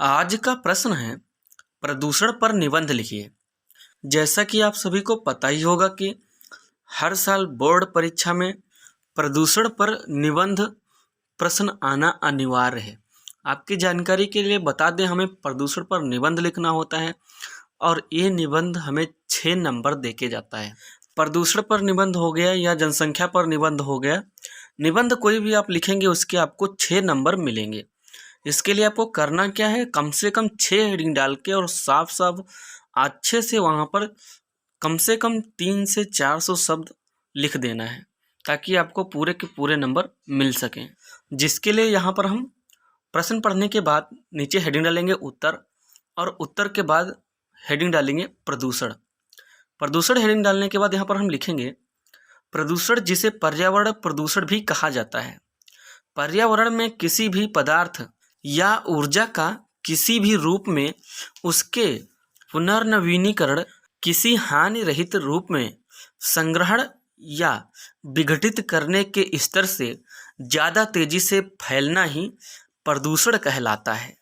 आज का प्रश्न है, प्रदूषण पर निबंध लिखिए। जैसा कि आप सभी को पता ही होगा कि हर साल बोर्ड परीक्षा में प्रदूषण पर निबंध प्रश्न आना अनिवार्य है। आपकी जानकारी के लिए बता दें, हमें प्रदूषण पर निबंध लिखना होता है और ये निबंध हमें 6 नंबर देके जाता है। प्रदूषण पर निबंध हो गया या जनसंख्या पर निबंध हो गया, निबंध कोई भी आप लिखेंगे उसके आपको 6 नंबर मिलेंगे। इसके लिए आपको करना क्या है, कम से कम 6 हेडिंग डाल के और साफ साफ अच्छे से वहाँ पर कम से कम 300 से 400 शब्द लिख देना है, ताकि आपको पूरे के पूरे नंबर मिल सकें। जिसके लिए यहाँ पर हम प्रश्न पढ़ने के बाद नीचे हेडिंग डालेंगे उत्तर, और उत्तर के बाद हेडिंग डालेंगे प्रदूषण। प्रदूषण हेडिंग डालने के बाद यहाँ पर हम लिखेंगे प्रदूषण, जिसे पर्यावरण प्रदूषण भी कहा जाता है। पर्यावरण में किसी भी पदार्थ या ऊर्जा का किसी भी रूप में उसके पुनर्नवीनीकरण, किसी हानि रहित रूप में संग्रहण या विघटित करने के स्तर से ज़्यादा तेजी से फैलना ही प्रदूषण कहलाता है।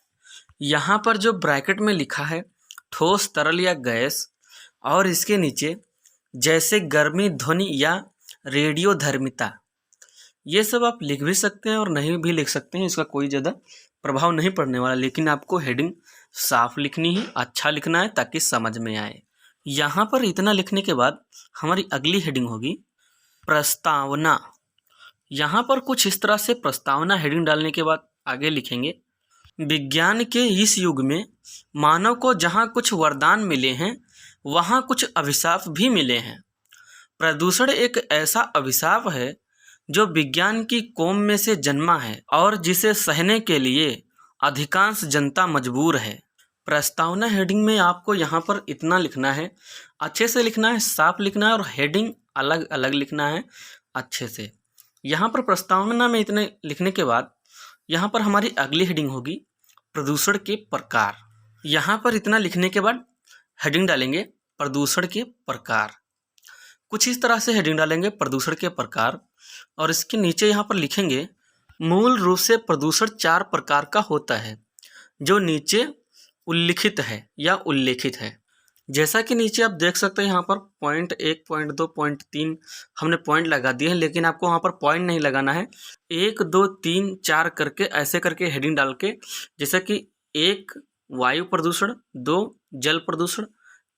यहाँ पर जो ब्रैकेट में लिखा है ठोस, तरल या गैस, और इसके नीचे जैसे गर्मी, ध्वनि या रेडियोधर्मिता, ये सब आप लिख भी सकते हैं और नहीं भी लिख सकते हैं, इसका कोई ज़्यादा प्रभाव नहीं पड़ने वाला। लेकिन आपको हेडिंग साफ लिखनी है, अच्छा लिखना है, ताकि समझ में आए। यहाँ पर इतना लिखने के बाद हमारी अगली हेडिंग होगी प्रस्तावना। यहाँ पर कुछ इस तरह से प्रस्तावना हेडिंग डालने के बाद आगे लिखेंगे, विज्ञान के इस युग में मानव को जहाँ कुछ वरदान मिले हैं वहाँ कुछ अभिशाप भी मिले हैं। प्रदूषण एक ऐसा अभिशाप है जो विज्ञान की कौम में से जन्मा है और जिसे सहने के लिए अधिकांश जनता मजबूर है। प्रस्तावना हेडिंग में आपको यहाँ पर इतना लिखना है, अच्छे से लिखना है, साफ लिखना है, और हेडिंग अलग अलग लिखना है अच्छे से। यहाँ पर प्रस्तावना में इतने लिखने के बाद यहाँ पर हमारी अगली हेडिंग होगी प्रदूषण के प्रकार। यहाँ पर इतना लिखने के बाद हेडिंग डालेंगे प्रदूषण के प्रकार। कुछ इस तरह से हेडिंग डालेंगे प्रदूषण के प्रकार, और इसके नीचे यहाँ पर लिखेंगे मूल रूप से प्रदूषण 4 प्रकार का होता है, जो नीचे उल्लिखित है या उल्लेखित है। जैसा कि नीचे आप देख सकते हैं, यहाँ पर पॉइंट 1, पॉइंट 2, पॉइंट 3 हमने पॉइंट लगा दिए हैं, लेकिन आपको वहाँ पर पॉइंट नहीं लगाना है। 1, 2, 3, 4 करके ऐसे करके हेडिंग डाल के, जैसे कि 1 वायु प्रदूषण, 2 जल प्रदूषण,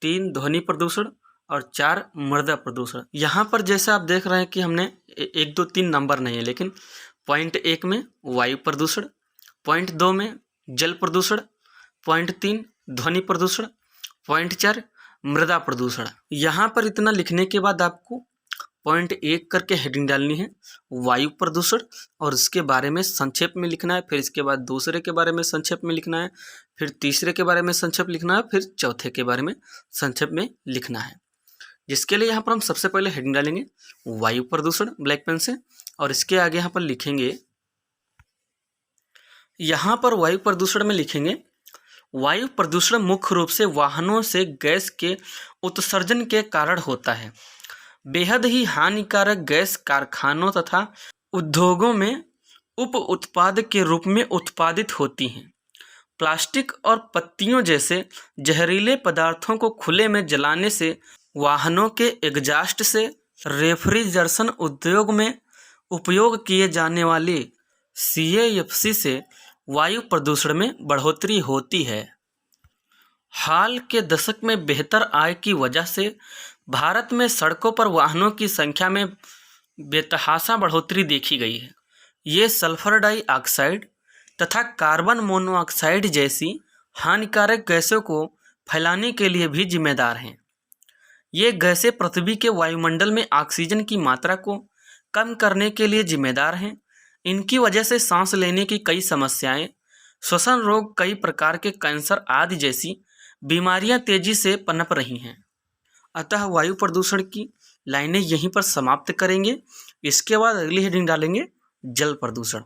3 ध्वनि प्रदूषण और 4 मृदा प्रदूषण। यहाँ पर जैसे आप देख रहे हैं कि हमने 1, 2, 3 नंबर नहीं है, लेकिन पॉइंट 1 में वायु प्रदूषण, पॉइंट 2 में जल प्रदूषण, पॉइंट 3 ध्वनि प्रदूषण, पॉइंट 4 मृदा प्रदूषण। यहाँ पर इतना लिखने के बाद आपको पॉइंट 1 करके हेडिंग डालनी है वायु प्रदूषण, और इसके बारे में संक्षेप में लिखना है। फिर इसके बाद दूसरे के बारे में संक्षेप में लिखना है, फिर तीसरे के बारे में संक्षेप लिखना है, फिर चौथे के बारे में संक्षेप में लिखना है। जिसके लिए यहाँ पर हम सबसे पहले हेडिंग डालेंगे वायु प्रदूषण ब्लैक पेन से, और इसके आगे यहाँ पर लिखेंगे, यहाँ पर वायु प्रदूषण में लिखेंगे वायु प्रदूषण मुख्य रूप से वाहनों से गैस के उत्सर्जन के कारण होता है। बेहद ही हानिकारक गैस कारखानों तथा उद्योगों में उप उत्पाद के रूप में उत्पादित होती हैं। प्लास्टिक और पत्तियों जैसे जहरीले पदार्थों को खुले में जलाने से, वाहनों के एग्जास्ट से, रेफ्रिजरेशन उद्योग में उपयोग किए जाने वाले CFC से वायु प्रदूषण में बढ़ोतरी होती है। हाल के दशक में बेहतर आय की वजह से भारत में सड़कों पर वाहनों की संख्या में बेतहाशा बढ़ोतरी देखी गई है। ये सल्फर डाइऑक्साइड तथा कार्बन मोनोऑक्साइड जैसी हानिकारक गैसों को फैलाने के लिए भी जिम्मेदार हैं। ये गैसें पृथ्वी के वायुमंडल में ऑक्सीजन की मात्रा को कम करने के लिए जिम्मेदार हैं। इनकी वजह से सांस लेने की कई समस्याएं, श्वसन रोग, कई प्रकार के कैंसर आदि जैसी बीमारियां तेजी से पनप रही हैं। अतः वायु प्रदूषण की लाइनें यहीं पर समाप्त करेंगे। इसके बाद अगली हेडिंग डालेंगे जल प्रदूषण।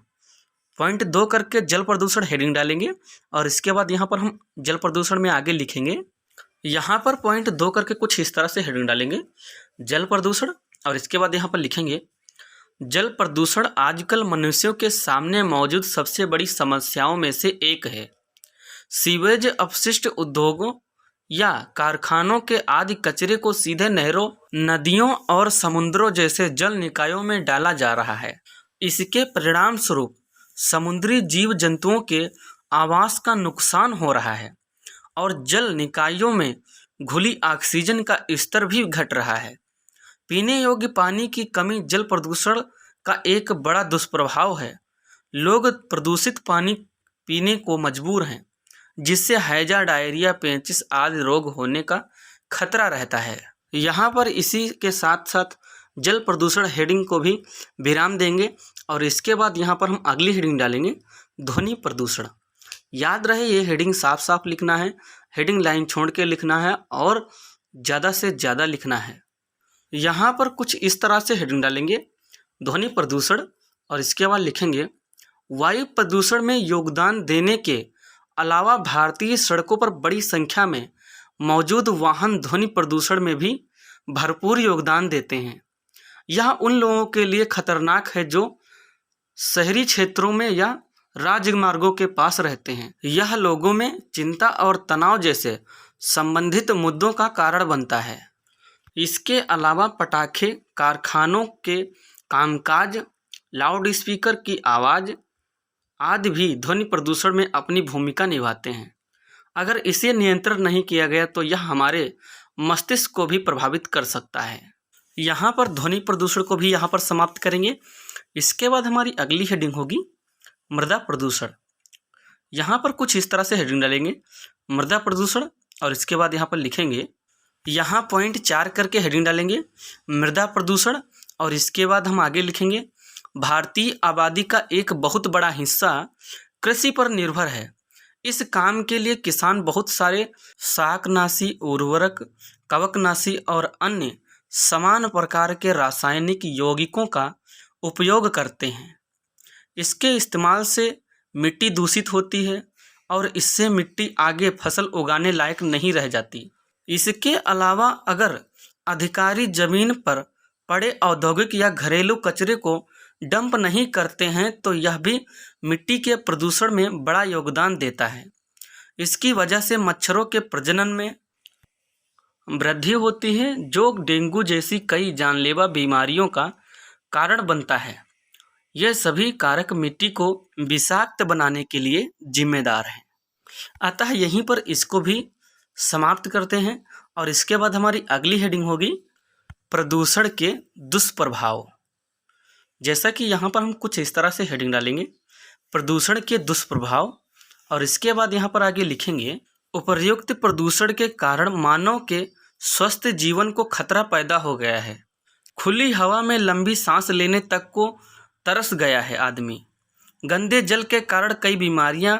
पॉइंट 2 करके जल प्रदूषण हेडिंग डालेंगे, और इसके बाद यहाँ पर हम जल प्रदूषण में आगे लिखेंगे, यहाँ पर पॉइंट 2 करके कुछ इस तरह से हेडिंग डालेंगे जल प्रदूषण, और इसके बाद यहाँ पर लिखेंगे जल प्रदूषण आजकल मनुष्यों के सामने मौजूद सबसे बड़ी समस्याओं में से एक है। सीवेज अपशिष्ट उद्योगों या कारखानों के आदि कचरे को सीधे नहरों, नदियों और समुद्रों जैसे जल निकायों में डाला जा रहा है। इसके परिणाम स्वरूप समुद्री जीव जंतुओं के आवास का नुकसान हो रहा है और जल निकायों में घुली ऑक्सीजन का स्तर भी घट रहा है। पीने योग्य पानी की कमी जल प्रदूषण का एक बड़ा दुष्प्रभाव है। लोग प्रदूषित पानी पीने को मजबूर हैं, जिससे हैजा, डायरिया, पेचिश आदि रोग होने का खतरा रहता है। यहाँ पर इसी के साथ साथ जल प्रदूषण हेडिंग को भी विराम देंगे और इसके बाद यहाँ पर हम अगली हेडिंग डालेंगे, ध्वनि प्रदूषण। याद रहे ये हेडिंग साफ साफ लिखना है, हेडिंग लाइन छोड़ के लिखना है और ज़्यादा से ज़्यादा लिखना है। यहाँ पर कुछ इस तरह से हेडिंग डालेंगे, ध्वनि प्रदूषण, और इसके बाद लिखेंगे वायु प्रदूषण में योगदान देने के अलावा भारतीय सड़कों पर बड़ी संख्या में मौजूद वाहन ध्वनि प्रदूषण में भी भरपूर योगदान देते हैं। यह उन लोगों के लिए खतरनाक है जो शहरी क्षेत्रों में या राजमार्गों के पास रहते हैं। यह लोगों में चिंता और तनाव जैसे संबंधित मुद्दों का कारण बनता है। इसके अलावा पटाखे, कारखानों के कामकाज, लाउड स्पीकर की आवाज़ आदि भी ध्वनि प्रदूषण में अपनी भूमिका निभाते हैं। अगर इसे नियंत्रित नहीं किया गया तो यह हमारे मस्तिष्क को भी प्रभावित कर सकता है। यहाँ पर ध्वनि प्रदूषण को भी यहाँ पर समाप्त करेंगे। इसके बाद हमारी अगली हेडिंग होगी मृदा प्रदूषण। यहाँ पर कुछ इस तरह से हेडिंग डालेंगे, मृदा प्रदूषण, और इसके बाद यहाँ पर लिखेंगे, यहाँ पॉइंट 4 करके हेडिंग डालेंगे मृदा प्रदूषण, और इसके बाद हम आगे लिखेंगे भारतीय आबादी का एक बहुत बड़ा हिस्सा कृषि पर निर्भर है। इस काम के लिए किसान बहुत सारे शाकनाशी, उर्वरक, कवकनाशी और अन्य समान प्रकार के रासायनिक यौगिकों का उपयोग करते हैं। इसके इस्तेमाल से मिट्टी दूषित होती है और इससे मिट्टी आगे फसल उगाने लायक नहीं रह जाती। इसके अलावा अगर अधिकारी जमीन पर पड़े औद्योगिक या घरेलू कचरे को डंप नहीं करते हैं तो यह भी मिट्टी के प्रदूषण में बड़ा योगदान देता है। इसकी वजह से मच्छरों के प्रजनन में वृद्धि होती है, जो डेंगू जैसी कई जानलेवा बीमारियों का कारण बनता है। ये सभी कारक मिट्टी को विषाक्त बनाने के लिए जिम्मेदार हैं। अतः यहीं पर इसको भी समाप्त करते हैं और इसके बाद हमारी अगली हेडिंग होगी प्रदूषण के दुष्प्रभाव। जैसा कि यहाँ पर हम कुछ इस तरह से हेडिंग डालेंगे, प्रदूषण के दुष्प्रभाव, और इसके बाद यहाँ पर आगे लिखेंगे उपर्युक्त प्रदूषण के कारण मानव के स्वस्थ जीवन को खतरा पैदा हो गया है। खुली हवा में लंबी सांस लेने तक को तरस गया है आदमी। गंदे जल के कारण कई बीमारियां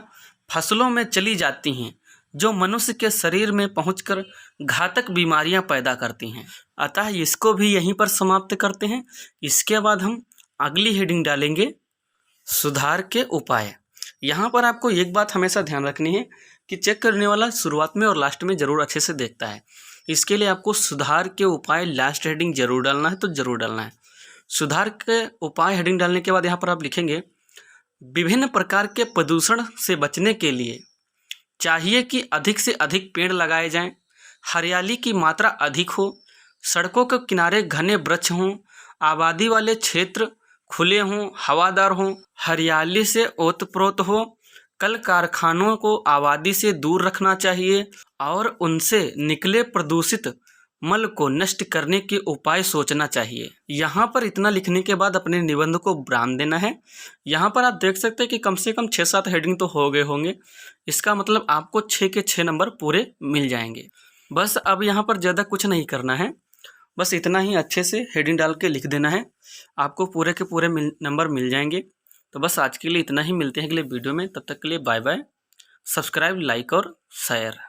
फसलों में चली जाती हैं, जो मनुष्य के शरीर में पहुंचकर घातक बीमारियां पैदा करती हैं। अतः इसको भी यहीं पर समाप्त करते हैं। इसके बाद हम अगली हेडिंग डालेंगे सुधार के उपाय। यहाँ पर आपको एक बात हमेशा ध्यान रखनी है कि चेक करने वाला शुरुआत में और लास्ट में ज़रूर अच्छे से देखता है। इसके लिए आपको सुधार के उपाय लास्ट हेडिंग जरूर डालना है, तो ज़रूर डालना है। सुधार के उपाय हेडिंग डालने के बाद यहाँ पर आप लिखेंगे विभिन्न प्रकार के प्रदूषण से बचने के लिए चाहिए कि अधिक से अधिक पेड़ लगाए जाएं, हरियाली की मात्रा अधिक हो, सड़कों के किनारे घने वृक्ष हों, आबादी वाले क्षेत्र खुले हों, हवादार हों, हरियाली से ओतप्रोत हो, कल कारखानों को आबादी से दूर रखना चाहिए और उनसे निकले प्रदूषित मल को नष्ट करने के उपाय सोचना चाहिए। यहाँ पर इतना लिखने के बाद अपने निबंध को विराम देना है। यहाँ पर आप देख सकते हैं कि कम से कम 6-7 हेडिंग तो हो गए होंगे। इसका मतलब आपको 6 के 6 नंबर पूरे मिल जाएंगे। बस अब यहाँ पर ज़्यादा कुछ नहीं करना है, बस इतना ही अच्छे से हेडिंग डाल के लिख देना है, आपको पूरे के पूरे नंबर मिल जाएंगे। तो बस आज के लिए इतना ही, मिलते हैं अगले वीडियो में। तब तक के लिए बाय बाय। सब्सक्राइब, लाइक और शेयर।